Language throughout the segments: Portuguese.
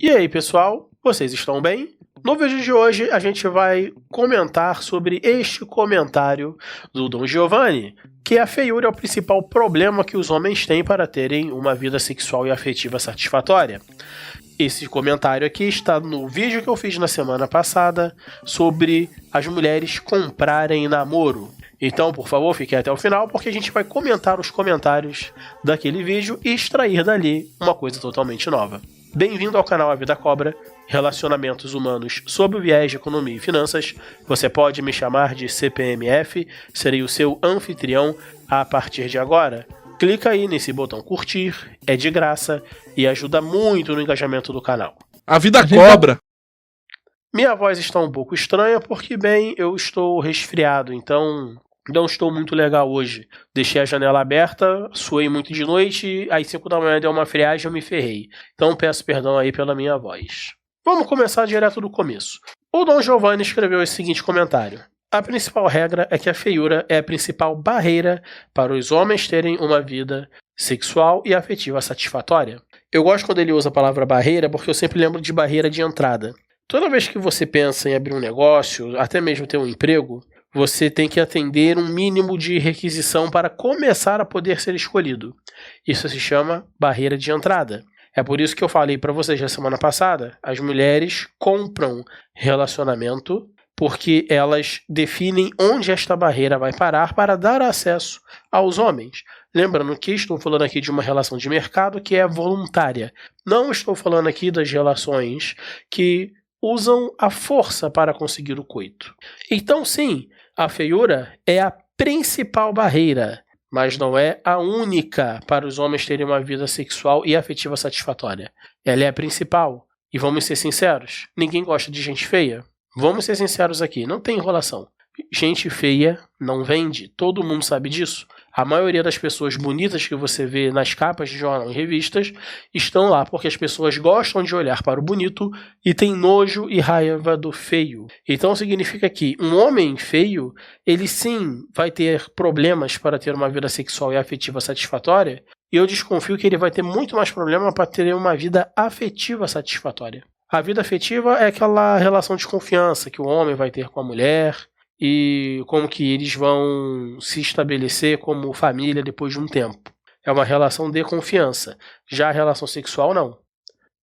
E aí, pessoal, vocês estão bem? No vídeo de hoje, a gente vai comentar sobre este comentário do Dom Giovanni, que a feiura é o principal problema que os homens têm para terem uma vida sexual e afetiva satisfatória. Esse comentário aqui está no vídeo que eu fiz na semana passada sobre as mulheres comprarem namoro. Então, por favor, fique até o final, porque a gente vai comentar os comentários daquele vídeo e extrair dali uma coisa totalmente nova. Bem-vindo ao canal A Vida Cobra, relacionamentos humanos sob o viés de economia e finanças. Você pode me chamar de CPMF, serei o seu anfitrião a partir de agora. Clica aí nesse botão curtir, é de graça e ajuda muito no engajamento do canal. A Vida Cobra! Minha voz está um pouco estranha porque, bem, eu estou resfriado, então não estou muito legal hoje. Deixei a janela aberta, suei muito de noite, às 5 da manhã deu uma friagem e eu me ferrei. Então peço perdão aí pela minha voz. Vamos começar direto do começo. O Dom Giovanni escreveu esse seguinte comentário. A principal regra é que a feiura é a principal barreira para os homens terem uma vida sexual e afetiva satisfatória. Eu gosto quando ele usa a palavra barreira porque eu sempre lembro de barreira de entrada. Toda vez que você pensa em abrir um negócio, até mesmo ter um emprego, você tem que atender um mínimo de requisição para começar a poder ser escolhido. Isso se chama barreira de entrada. É por isso que eu falei para vocês na semana passada, as mulheres compram relacionamento porque elas definem onde esta barreira vai parar para dar acesso aos homens. Lembrando que estou falando aqui de uma relação de mercado que é voluntária. Não estou falando aqui das relações que usam a força para conseguir o coito. Então, sim, a feiura é a principal barreira, mas não é a única para os homens terem uma vida sexual e afetiva satisfatória. Ela é a principal. E vamos ser sinceros, ninguém gosta de gente feia. Vamos ser sinceros aqui, não tem enrolação. Gente feia não vende, todo mundo sabe disso. A maioria das pessoas bonitas que você vê nas capas de jornal e revistas estão lá porque as pessoas gostam de olhar para o bonito e têm nojo e raiva do feio. Então significa que um homem feio, ele sim vai ter problemas para ter uma vida sexual e afetiva satisfatória, e eu desconfio que ele vai ter muito mais problema para ter uma vida afetiva satisfatória. A vida afetiva é aquela relação de confiança que o homem vai ter com a mulher, e como que eles vão se estabelecer como família depois de um tempo. É uma relação de confiança. Já a relação sexual, não.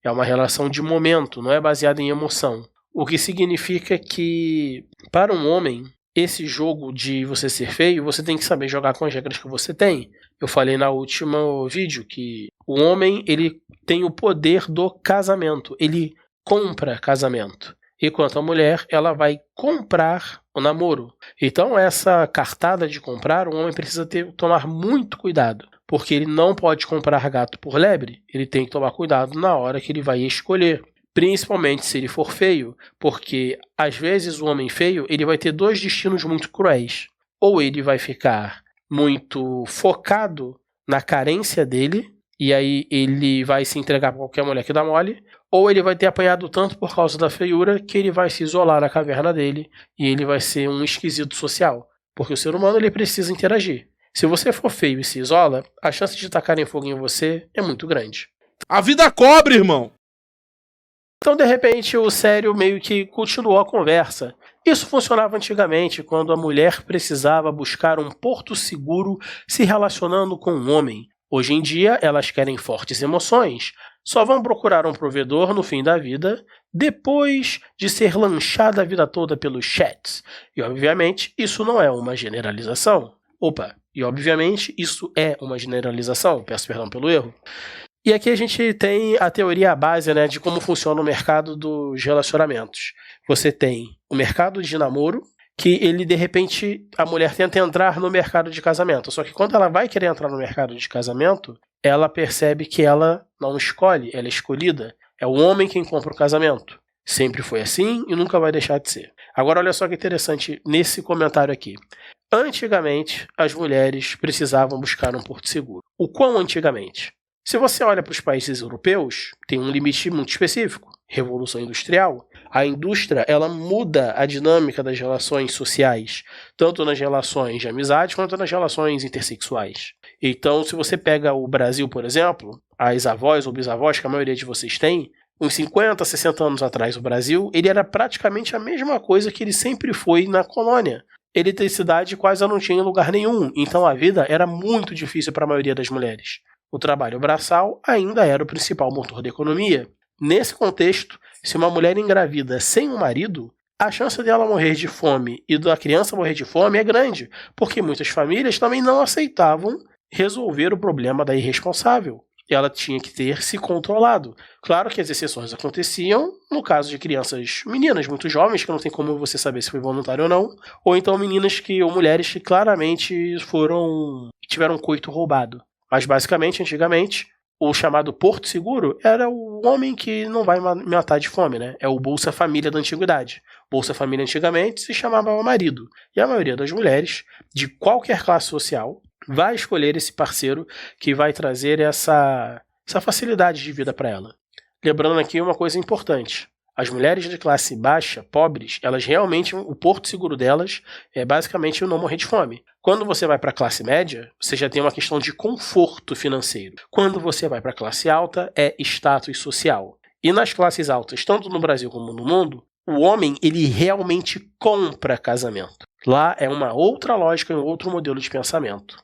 É uma relação de momento, não é baseada em emoção. O que significa que, para um homem, esse jogo de você ser feio, você tem que saber jogar com as regras que você tem. Eu falei no último vídeo que o homem ele tem o poder do casamento. Ele compra casamento. Enquanto a mulher, ela vai comprar o namoro. Então, essa cartada de comprar, o homem precisa tomar muito cuidado. Porque ele não pode comprar gato por lebre. Ele tem que tomar cuidado na hora que ele vai escolher. Principalmente se ele for feio. Porque, às vezes, o homem feio ele vai ter dois destinos muito cruéis. Ou ele vai ficar muito focado na carência dele. E aí ele vai se entregar para qualquer mulher que dá mole. Ou ele vai ter apanhado tanto por causa da feiura que ele vai se isolar na caverna dele e ele vai ser um esquisito social. Porque o ser humano ele precisa interagir. Se você for feio e se isola, a chance de tacarem fogo em você é muito grande. A vida cobra, irmão! Então, de repente, o sério meio que continuou a conversa. Isso funcionava antigamente, quando a mulher precisava buscar um porto seguro se relacionando com um homem. Hoje em dia, elas querem fortes emoções. Só vão procurar um provedor no fim da vida, depois de ser lanchada a vida toda pelos chats. E, obviamente, isso não é uma generalização. Isso é uma generalização, peço perdão pelo erro. E aqui a gente tem a teoria base, né, de como funciona o mercado dos relacionamentos. Você tem o mercado de namoro, que ele, de repente, a mulher tenta entrar no mercado de casamento. Só que quando ela vai querer entrar no mercado de casamento, ela percebe que ela não escolhe, ela é escolhida. É o homem quem compra o casamento. Sempre foi assim e nunca vai deixar de ser. Agora, olha só que interessante nesse comentário aqui. Antigamente, as mulheres precisavam buscar um porto seguro. O quão antigamente? Se você olha para os países europeus, tem um limite muito específico. Revolução Industrial. A indústria ela muda a dinâmica das relações sociais, tanto nas relações de amizade quanto nas relações intersexuais. Então, se você pega o Brasil, por exemplo, as avós ou bisavós que a maioria de vocês tem, uns 50, 60 anos atrás, o Brasil, ele era praticamente a mesma coisa que ele sempre foi na colônia. Eletricidade quase não tinha em lugar nenhum, então a vida era muito difícil para a maioria das mulheres. O trabalho braçal ainda era o principal motor da economia. Nesse contexto, se uma mulher engravida sem um marido, a chance dela morrer de fome e da criança morrer de fome é grande, porque muitas famílias também não aceitavam resolver o problema da irresponsável. Ela tinha que ter se controlado. Claro que as exceções aconteciam no caso de crianças, meninas muito jovens, que não tem como você saber se foi voluntário ou então meninas ou mulheres que claramente tiveram coito roubado. Mas basicamente, antigamente, o chamado Porto Seguro era o homem que não vai matar de fome, né? É o Bolsa Família da antiguidade. Bolsa Família antigamente se chamava marido. E a maioria das mulheres, de qualquer classe social, vai escolher esse parceiro que vai trazer essa facilidade de vida para ela. Lembrando aqui uma coisa importante. As mulheres de classe baixa, pobres, elas realmente, o porto seguro delas é basicamente o não morrer de fome. Quando você vai para a classe média, você já tem uma questão de conforto financeiro. Quando você vai para a classe alta, é status social. E nas classes altas, tanto no Brasil como no mundo, o homem ele realmente compra casamento. Lá é uma outra lógica, um outro modelo de pensamento.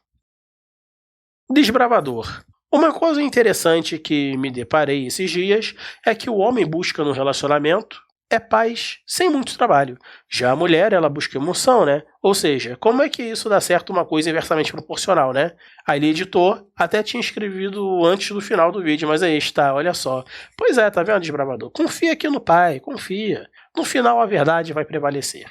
Desbravador. Uma coisa interessante que me deparei esses dias é que o homem busca no relacionamento é paz sem muito trabalho. Já a mulher, ela busca emoção, né? Ou seja, como é que isso dá certo uma coisa inversamente proporcional, né? Aí ele editor até tinha escrevido antes do final do vídeo, mas aí está, olha só. Pois é, tá vendo, desbravador? Confia aqui no pai, confia. No final a verdade vai prevalecer.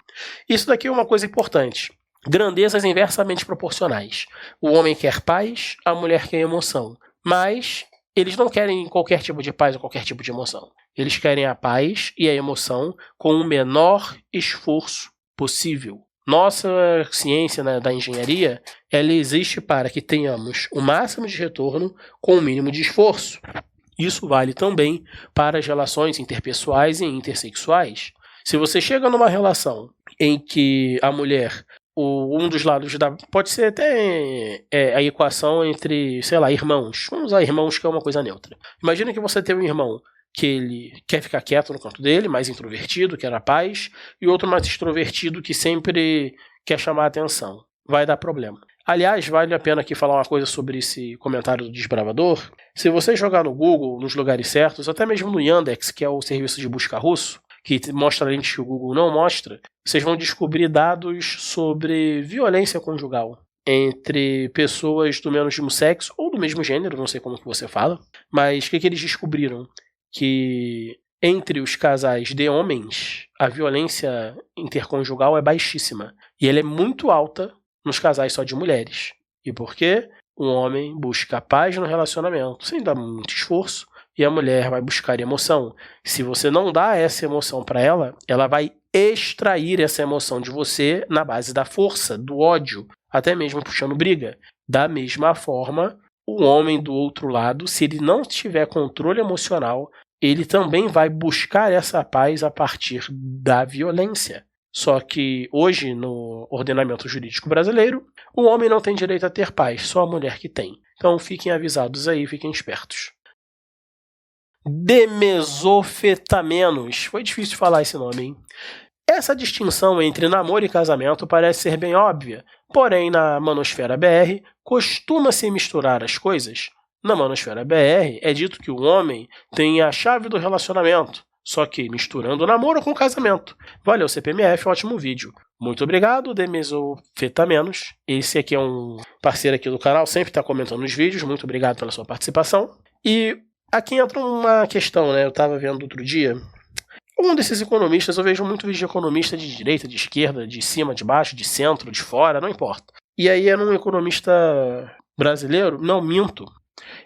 Isso daqui é uma coisa importante. Grandezas inversamente proporcionais. O homem quer paz, a mulher quer emoção. Mas eles não querem qualquer tipo de paz ou qualquer tipo de emoção. Eles querem a paz e a emoção com o menor esforço possível. Nossa ciência, né, da engenharia, ela existe para que tenhamos o máximo de retorno com o mínimo de esforço. Isso vale também para as relações interpessoais e intersexuais. Se você chega numa relação em que a mulher, um dos lados pode ser até a equação entre, sei lá, irmãos. Vamos usar irmãos, que é uma coisa neutra. Imagina que você tem um irmão que ele quer ficar quieto no canto dele, mais introvertido, quer a paz, e outro mais extrovertido que sempre quer chamar a atenção. Vai dar problema. Aliás, vale a pena aqui falar uma coisa sobre esse comentário do desbravador. Se você jogar no Google, nos lugares certos, até mesmo no Yandex, que é o serviço de busca russo, que mostra lentes que o Google não mostra, vocês vão descobrir dados sobre violência conjugal entre pessoas do mesmo sexo ou do mesmo gênero, não sei como que você fala, mas o que eles descobriram? Que entre os casais de homens, a violência interconjugal é baixíssima. E ela é muito alta nos casais só de mulheres. E por quê? O homem busca paz no relacionamento, sem dar muito esforço, e a mulher vai buscar emoção. Se você não dá essa emoção para ela, ela vai extrair essa emoção de você na base da força, do ódio, até mesmo puxando briga. Da mesma forma, o homem do outro lado, se ele não tiver controle emocional, ele também vai buscar essa paz a partir da violência. Só que hoje, no ordenamento jurídico brasileiro, o homem não tem direito a ter paz, só a mulher que tem. Então fiquem avisados aí, fiquem espertos. Demesofetamenos. Foi difícil falar esse nome, hein? Essa distinção entre namoro e casamento parece ser bem óbvia, porém na Manosfera BR costuma-se misturar as coisas. Na Manosfera BR é dito que o homem tem a chave do relacionamento, só que misturando namoro com casamento. Valeu, CPMF, ótimo vídeo. Muito obrigado, Demesofetamenos. Esse aqui é um parceiro aqui do canal, sempre está comentando nos vídeos. Muito obrigado pela sua participação. E aqui entra uma questão, né? Eu estava vendo outro dia. Um desses economistas, eu vejo muito vídeo de economista de direita, de esquerda, de cima, de baixo, de centro, de fora, não importa. E aí era um economista brasileiro, não minto,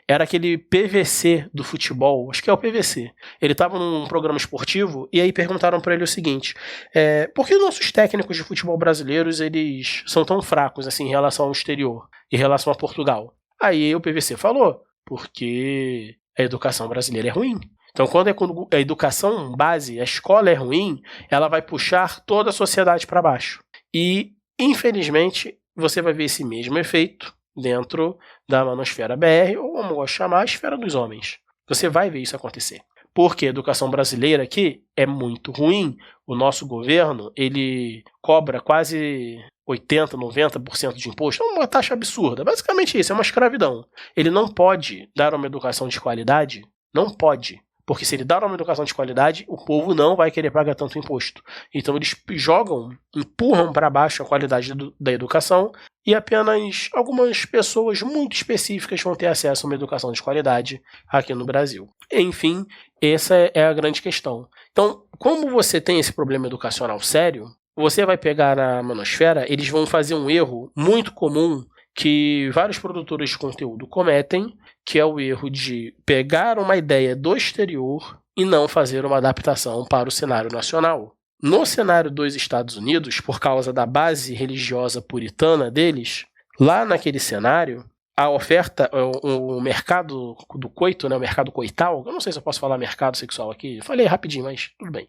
era aquele PVC do futebol, acho que é o PVC. Ele estava num programa esportivo e aí perguntaram para ele o seguinte, por que nossos técnicos de futebol brasileiros eles são tão fracos assim em relação ao exterior, em relação a Portugal? Aí o PVC falou, porque a educação brasileira é ruim. Então, quando a educação base, a escola é ruim, ela vai puxar toda a sociedade para baixo. E, infelizmente, você vai ver esse mesmo efeito dentro da Manosfera BR, ou como eu gosto de chamar, a esfera dos homens. Você vai ver isso acontecer. Porque a educação brasileira aqui é muito ruim. O nosso governo, ele cobra quase 80%, 90% de imposto. É uma taxa absurda. Basicamente isso, é uma escravidão. Ele não pode dar uma educação de qualidade. Não pode. Porque se ele dar uma educação de qualidade, o povo não vai querer pagar tanto imposto. Então eles empurram para baixo a qualidade da educação e apenas algumas pessoas muito específicas vão ter acesso a uma educação de qualidade aqui no Brasil. Enfim, essa é a grande questão. Então, como você tem esse problema educacional sério, você vai pegar na manosfera, eles vão fazer um erro muito comum que vários produtores de conteúdo cometem, que é o erro de pegar uma ideia do exterior e não fazer uma adaptação para o cenário nacional. No cenário dos Estados Unidos, por causa da base religiosa puritana deles, lá naquele cenário, a oferta, o mercado do coito, né, o mercado coital, eu não sei se eu posso falar mercado sexual aqui, falei rapidinho, mas tudo bem.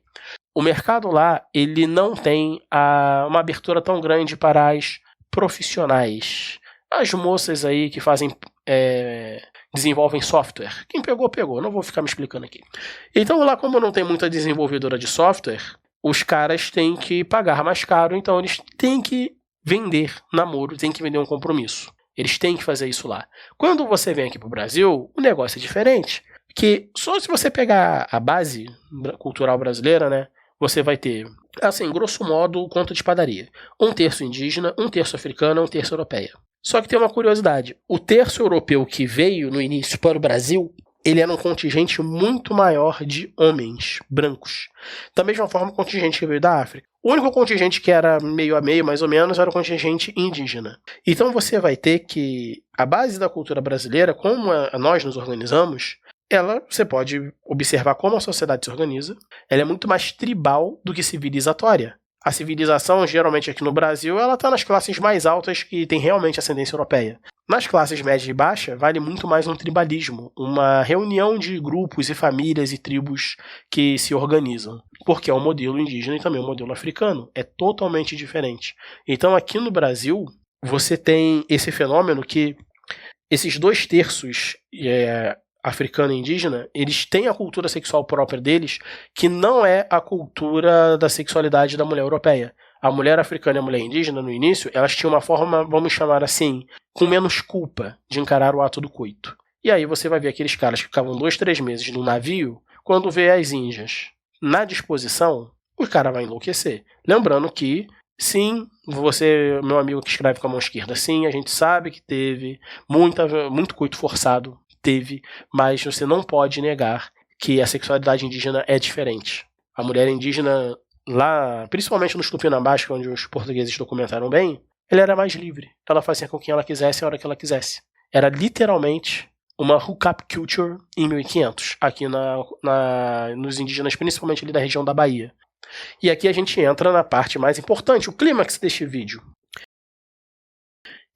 O mercado lá, ele não tem uma abertura tão grande para as profissionais. As moças aí que desenvolvem software. Quem pegou, pegou. Não vou ficar me explicando aqui. Então lá, como não tem muita desenvolvedora de software, os caras têm que pagar mais caro, então eles têm que vender namoro, têm que vender um compromisso. Eles têm que fazer isso lá. Quando você vem aqui pro Brasil, o negócio é diferente. Que só se você pegar a base cultural brasileira, né, você vai ter, assim, grosso modo, conta de padaria. 1/3 indígena, 1/3 africana, 1/3 europeia. Só que tem uma curiosidade. O terço europeu que veio no início para o Brasil, ele era um contingente muito maior de homens brancos. Da mesma forma, o contingente que veio da África. O único contingente que era meio a meio, mais ou menos, era o contingente indígena. Então você vai ter que a base da cultura brasileira, como nós nos organizamos, você pode observar como a sociedade se organiza. Ela é muito mais tribal do que civilizatória. A civilização, geralmente aqui no Brasil, ela está nas classes mais altas que tem realmente ascendência europeia. Nas classes média e baixa, vale muito mais um tribalismo, uma reunião de grupos e famílias e tribos que se organizam. Porque é um modelo indígena e também um modelo africano. É totalmente diferente. Então aqui no Brasil, você tem esse fenômeno que esses 2/3 africano e indígena, eles têm a cultura sexual própria deles, que não é a cultura da sexualidade da mulher europeia. A mulher africana e a mulher indígena, no início, elas tinham uma forma, vamos chamar assim, com menos culpa de encarar o ato do coito. E aí você vai ver aqueles caras que ficavam 2, 3 meses num navio, quando vê as índias na disposição, o cara vai enlouquecer. Lembrando que, sim, você, meu amigo que escreve com a mão esquerda, sim, a gente sabe que teve muito coito forçado, mas você não pode negar que a sexualidade indígena é diferente. A mulher indígena, lá, principalmente nos Tupinambás, onde os portugueses documentaram bem, ela era mais livre. Ela fazia com quem ela quisesse, a hora que ela quisesse. Era literalmente uma hookup culture em 1500, aqui nos indígenas, principalmente ali da região da Bahia. E aqui a gente entra na parte mais importante, o clímax deste vídeo.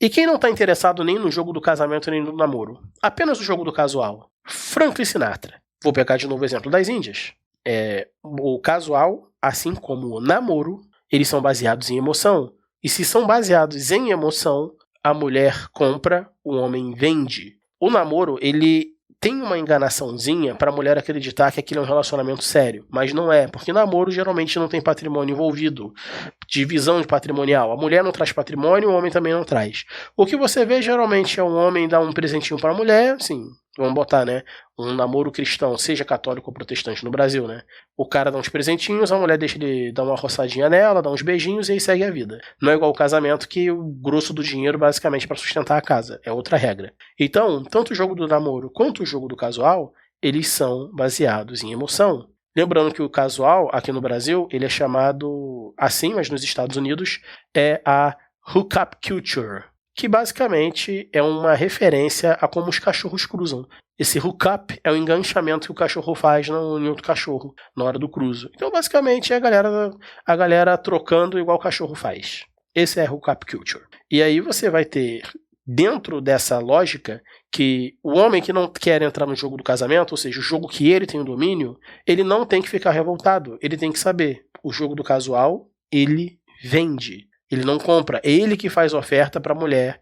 E quem não está interessado nem no jogo do casamento nem no namoro? Apenas o jogo do casual. Franklin Sinatra. Vou pegar de novo o exemplo das Índias. O casual, assim como o namoro, eles são baseados em emoção. E se são baseados em emoção, a mulher compra, o homem vende. O namoro, ele tem uma enganaçãozinha para a mulher acreditar que aquilo é um relacionamento sério, mas não é, porque namoro geralmente não tem patrimônio envolvido, divisão de patrimonial. A mulher não traz patrimônio, o homem também não traz. O que você vê geralmente é um homem dar um presentinho para a mulher, assim, vamos botar, né, um namoro cristão, seja católico ou protestante no Brasil, né? O cara dá uns presentinhos, a mulher deixa ele dar uma roçadinha nela, dá uns beijinhos e aí segue a vida. Não é igual o casamento que o grosso do dinheiro basicamente para sustentar a casa, é outra regra. Então, tanto o jogo do namoro quanto o jogo do casual, eles são baseados em emoção. Lembrando que o casual, aqui no Brasil, ele é chamado assim, mas nos Estados Unidos é a hookup culture, que basicamente é uma referência a como os cachorros cruzam. Esse hookup é o enganchamento que o cachorro faz em outro cachorro na hora do cruzo. Então, basicamente, é a galera trocando igual o cachorro faz. Esse é hookup culture. E aí você vai ter, dentro dessa lógica, que o homem que não quer entrar no jogo do casamento, ou seja, o jogo que ele tem o domínio, ele não tem que ficar revoltado. Ele tem que saber, o jogo do casual, ele vende. Ele não compra. É ele que faz oferta para a mulher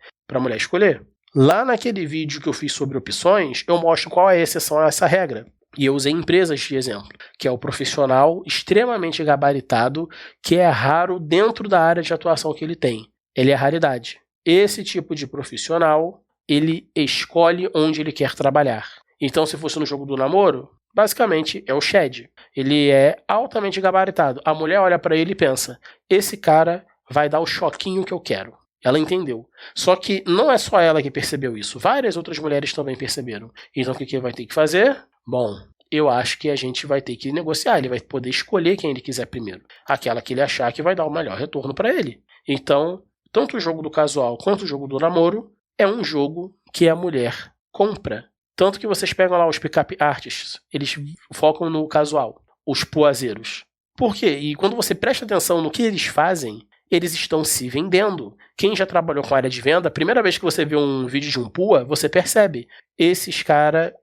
escolher. Lá naquele vídeo que eu fiz sobre opções, eu mostro qual é a exceção a essa regra. E eu usei empresas de exemplo, que é o profissional extremamente gabaritado, que é raro dentro da área de atuação que ele tem. Ele é raridade. Esse tipo de profissional, ele escolhe onde ele quer trabalhar. Então, se fosse no jogo do namoro, basicamente é o Shed. Ele é altamente gabaritado. A mulher olha pra ele e pensa, esse cara vai dar o choquinho que eu quero. Ela entendeu. Só que não é só ela que percebeu isso. Várias outras mulheres também perceberam. Então, o que vai ter que fazer? Bom, eu acho que a gente vai ter que negociar. Ele vai poder escolher quem ele quiser primeiro. Aquela que ele achar que vai dar o melhor retorno pra ele. Então, tanto o jogo do casual quanto o jogo do namoro é um jogo que a mulher compra. Tanto que vocês pegam lá os pick-up artists, eles focam no casual, os poazeiros. Por quê? E quando você presta atenção no que eles fazem, eles estão se vendendo. Quem já trabalhou com área de venda, a primeira vez que você vê um vídeo de um pua, você percebe. Esse cara,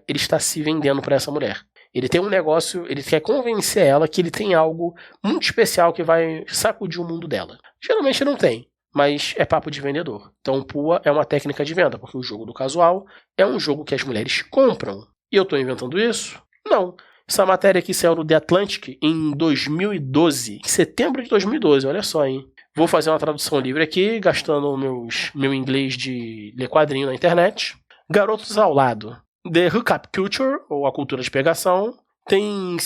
ele está se vendendo para essa mulher. Ele tem um negócio, ele quer convencer ela que ele tem algo muito especial que vai sacudir o mundo dela. Geralmente não tem, mas é papo de vendedor. Então o pua é uma técnica de venda, porque o jogo do casual é um jogo que as mulheres compram. E eu estou inventando isso? Não. Essa matéria aqui saiu no The Atlantic em 2012, em setembro de 2012, olha só, hein? Vou fazer uma tradução livre aqui, gastando meu inglês de ler quadrinho na internet. Garotos ao lado. The Hookup Culture, ou a cultura de pegação, tem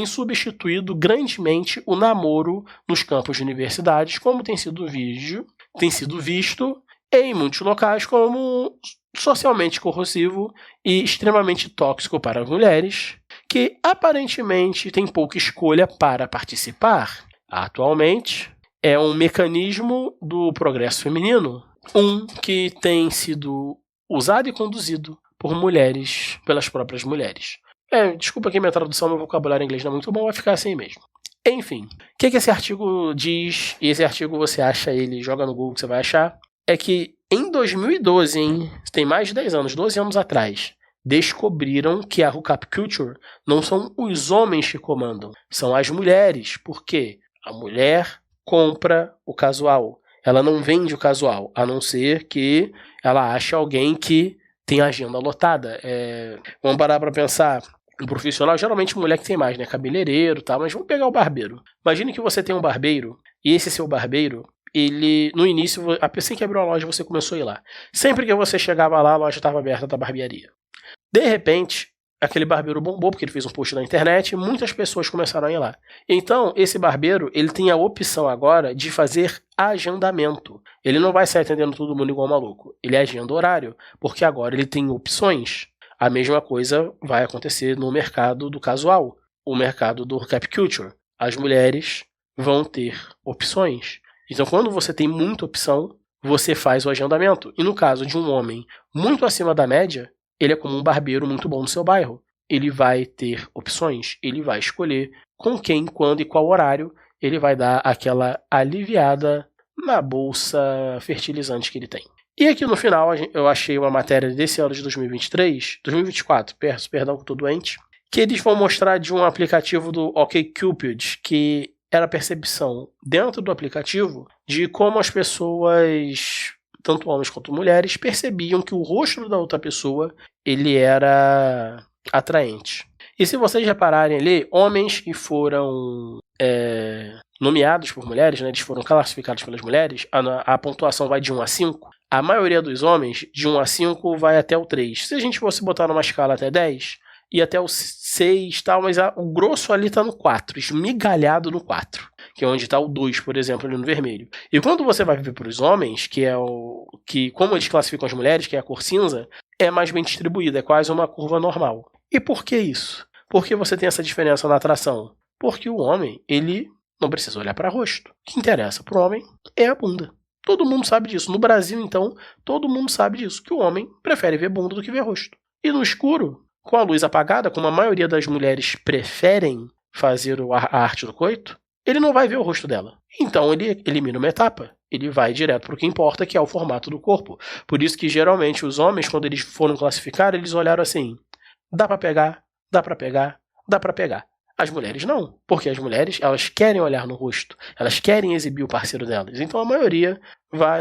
substituído grandemente o namoro nos campos de universidades, como tem sido visto em muitos locais como socialmente corrosivo e extremamente tóxico para as mulheres, que aparentemente têm pouca escolha para participar. Atualmente, é um mecanismo do progresso feminino, que tem sido usado e conduzido por mulheres, pelas próprias mulheres. Desculpa que minha tradução, meu vocabulário em inglês não é muito bom, vai ficar assim mesmo. Enfim, o que esse artigo diz, e esse artigo você acha ele, joga no Google que você vai achar, é que em 2012, tem mais de 10 anos, 12 anos atrás, descobriram que a hookup culture não são os homens que comandam, são as mulheres. Por quê? A mulher compra o casual. Ela não vende o casual, a não ser que ela ache alguém que tem agenda lotada. Vamos parar para pensar. Um profissional, geralmente mulher que tem mais, né? Cabeleireiro e tal, mas vamos pegar o barbeiro. Imagine que você tem um barbeiro, e esse seu barbeiro, ele, no início, assim que abriu a loja, você começou a ir lá. Sempre que você chegava lá, a loja estava aberta da barbearia. De repente, aquele barbeiro bombou, porque ele fez um post na internet, e muitas pessoas começaram a ir lá. Então, esse barbeiro, ele tem a opção agora de fazer agendamento. Ele não vai sair atendendo todo mundo igual maluco. Ele agenda horário, porque agora ele tem opções. A mesma coisa vai acontecer no mercado do casual, o mercado do hookup culture. As mulheres vão ter opções. Então, quando você tem muita opção, você faz o agendamento. E no caso de um homem muito acima da média, ele é como um barbeiro muito bom no seu bairro. Ele vai ter opções, ele vai escolher com quem, quando e qual horário ele vai dar aquela aliviada na bolsa fertilizante que ele tem. E aqui no final eu achei uma matéria desse ano de 2024, perdão que eu tô doente, que eles vão mostrar de um aplicativo do OkCupid, que era a percepção dentro do aplicativo de como as pessoas, tanto homens quanto mulheres, percebiam que o rosto da outra pessoa ele era atraente. E se vocês repararem ali, homens que foram nomeados por mulheres, né, eles foram classificados pelas mulheres, a pontuação vai de 1 a 5. A maioria dos homens, de 1 a 5, vai até o 3. Se a gente fosse botar numa escala até 10, ia até o 6 e tal, mas o grosso ali está no 4, esmigalhado no 4, que é onde está o 2, por exemplo, ali no vermelho. E quando você vai ver para os homens, que como eles classificam as mulheres, que é a cor cinza, é mais bem distribuída, é quase uma curva normal. E por que isso? Por que você tem essa diferença na atração? Porque o homem, ele não precisa olhar para rosto. O que interessa para o homem é a bunda. Todo mundo sabe disso. No Brasil, então, todo mundo sabe disso, que o homem prefere ver bunda do que ver rosto. E no escuro, com a luz apagada, como a maioria das mulheres preferem fazer a arte do coito, ele não vai ver o rosto dela. Então ele elimina uma etapa. Ele vai direto para o que importa, que é o formato do corpo. Por isso que, geralmente, os homens, quando eles foram classificar, eles olharam assim, dá para pegar, dá para pegar, dá para pegar. As mulheres não, porque as mulheres elas querem olhar no rosto, elas querem exibir o parceiro delas, então a maioria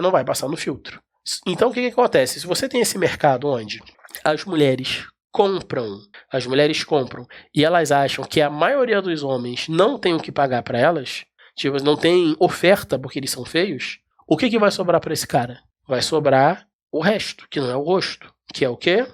não vai passar no filtro. Então o que acontece? Se você tem esse mercado onde as mulheres compram, e elas acham que a maioria dos homens não tem o que pagar para elas, tipo, não tem oferta porque eles são feios, o que vai sobrar para esse cara? Vai sobrar o resto, que não é o rosto, que é o quê?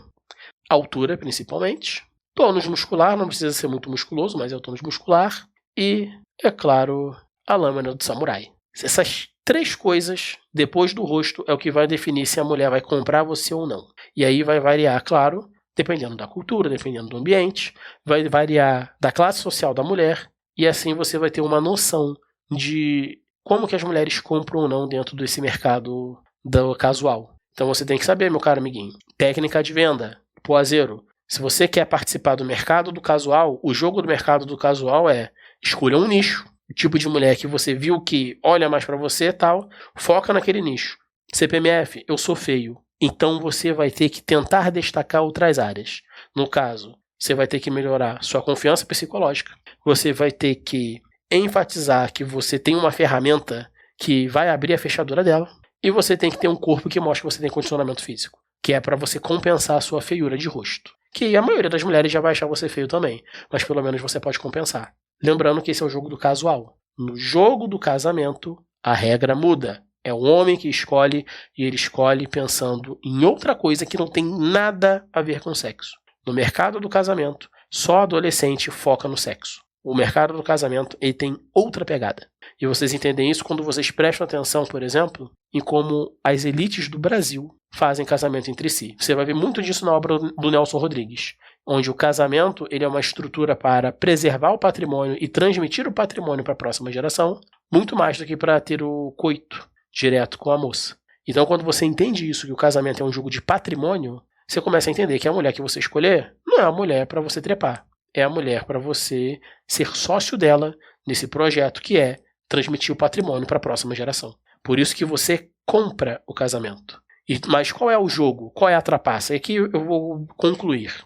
Altura, principalmente, tônus muscular, não precisa ser muito musculoso, mas é o tônus muscular, e, é claro, a lâmina do samurai. Essas 3 coisas, depois do rosto, é o que vai definir se a mulher vai comprar você ou não. E aí vai variar, claro, dependendo da cultura, dependendo do ambiente, vai variar da classe social da mulher, e assim você vai ter uma noção de como que as mulheres compram ou não dentro desse mercado do casual. Então você tem que saber, meu caro amiguinho, técnica de venda, poazeiro. Se você quer participar do mercado do casual, o jogo do mercado do casual é escolha um nicho, o tipo de mulher que você viu que olha mais pra você e tal, foca naquele nicho. CPMF, eu sou feio. Então você vai ter que tentar destacar outras áreas. No caso, você vai ter que melhorar sua confiança psicológica. Você vai ter que enfatizar que você tem uma ferramenta que vai abrir a fechadura dela. E você tem que ter um corpo que mostre que você tem condicionamento físico, que é para você compensar a sua feiura de rosto. Que a maioria das mulheres já vai achar você feio também, mas pelo menos você pode compensar. Lembrando que esse é o jogo do casual. No jogo do casamento, a regra muda. É o homem que escolhe, e ele escolhe pensando em outra coisa que não tem nada a ver com sexo. No mercado do casamento, só adolescente foca no sexo. O mercado do casamento ele tem outra pegada. E vocês entendem isso quando vocês prestam atenção, por exemplo, em como as elites do Brasil fazem casamento entre si. Você vai ver muito disso na obra do Nelson Rodrigues, onde o casamento ele é uma estrutura para preservar o patrimônio e transmitir o patrimônio para a próxima geração, muito mais do que para ter o coito direto com a moça. Então, quando você entende isso, que o casamento é um jogo de patrimônio, você começa a entender que a mulher que você escolher não é a mulher para você trepar. É a mulher para você ser sócio dela nesse projeto que é transmitir o patrimônio para a próxima geração. Por isso que você compra o casamento. Mas qual é o jogo? Qual é a trapaça? Aqui eu vou concluir.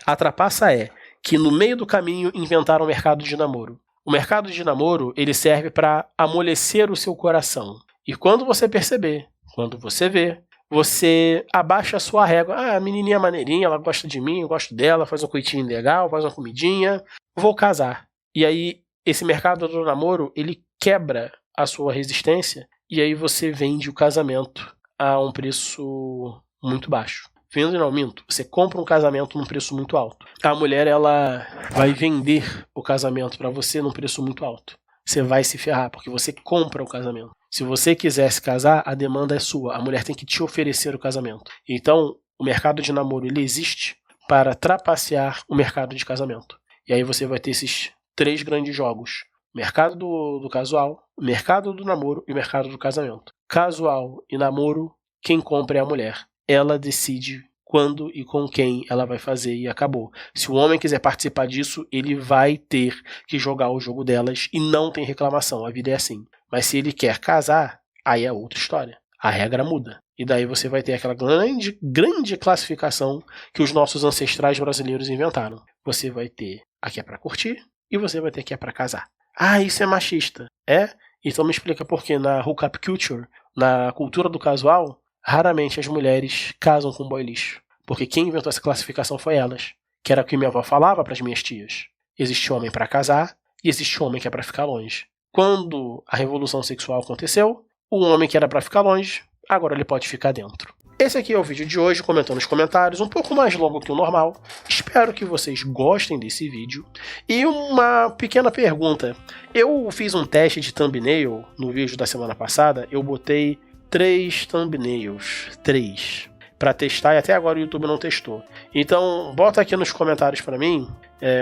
A trapaça é que no meio do caminho inventaram o mercado de namoro. O mercado de namoro ele serve para amolecer o seu coração. E quando você perceber, quando você vê, você abaixa a sua régua. Ah, a menininha maneirinha, ela gosta de mim, eu gosto dela, faz um coitinho legal, faz uma comidinha, vou casar. E aí, esse mercado do namoro, ele quebra a sua resistência e aí você vende o casamento a um preço muito baixo. Vendo não, minto, você compra um casamento num preço muito alto. A mulher, ela vai vender o casamento para você num preço muito alto. Você vai se ferrar, porque você compra o casamento. Se você quiser se casar, a demanda é sua. A mulher tem que te oferecer o casamento. Então, o mercado de namoro ele existe para trapacear o mercado de casamento. E aí você vai ter esses 3 grandes jogos. Mercado do casual, mercado do namoro e o mercado do casamento. Casual e namoro, quem compra é a mulher. Ela decide quando e com quem ela vai fazer e acabou. Se o homem quiser participar disso, ele vai ter que jogar o jogo delas e não tem reclamação, a vida é assim. Mas se ele quer casar, aí é outra história. A regra muda. E daí você vai ter aquela grande classificação que os nossos ancestrais brasileiros inventaram. Você vai ter a que é pra curtir e você vai ter a que é pra casar. Ah, isso é machista. É? Então me explica por que na hookup culture, na cultura do casual, raramente as mulheres casam com boy lixo. Porque quem inventou essa classificação foi elas. Que era o que minha avó falava para as minhas tias. Existe homem para casar e existe homem que é para ficar longe. Quando a revolução sexual aconteceu, o homem que era para ficar longe, agora ele pode ficar dentro. Esse aqui é o vídeo de hoje, comentando nos comentários, um pouco mais longo que o normal. Espero que vocês gostem desse vídeo. E uma pequena pergunta. Eu fiz um teste de thumbnail no vídeo da semana passada. Eu botei 3 thumbnails. 3. Para testar, e até agora o YouTube não testou. Então, bota aqui nos comentários para mim.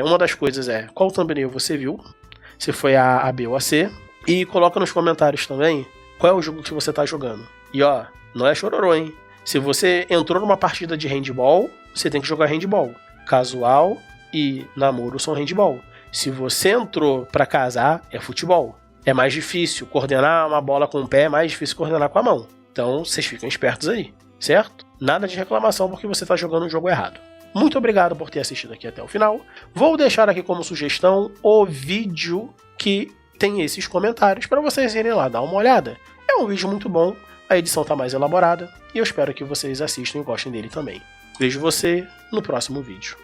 Uma das coisas é qual thumbnail você viu. Se foi a B ou a C. E coloca nos comentários também qual é o jogo que você tá jogando. E ó, não é chororô, hein? Se você entrou numa partida de handball, você tem que jogar handball. Casual e namoro são handball. Se você entrou pra casar, é futebol. É mais difícil coordenar uma bola com o pé, é mais difícil coordenar com a mão. Então, vocês ficam espertos aí, certo? Nada de reclamação porque você tá jogando o jogo errado. Muito obrigado por ter assistido aqui até o final. Vou deixar aqui como sugestão o vídeo que tem esses comentários para vocês irem lá dar uma olhada. É um vídeo muito bom. A edição está mais elaborada e eu espero que vocês assistam e gostem dele também. Vejo você no próximo vídeo.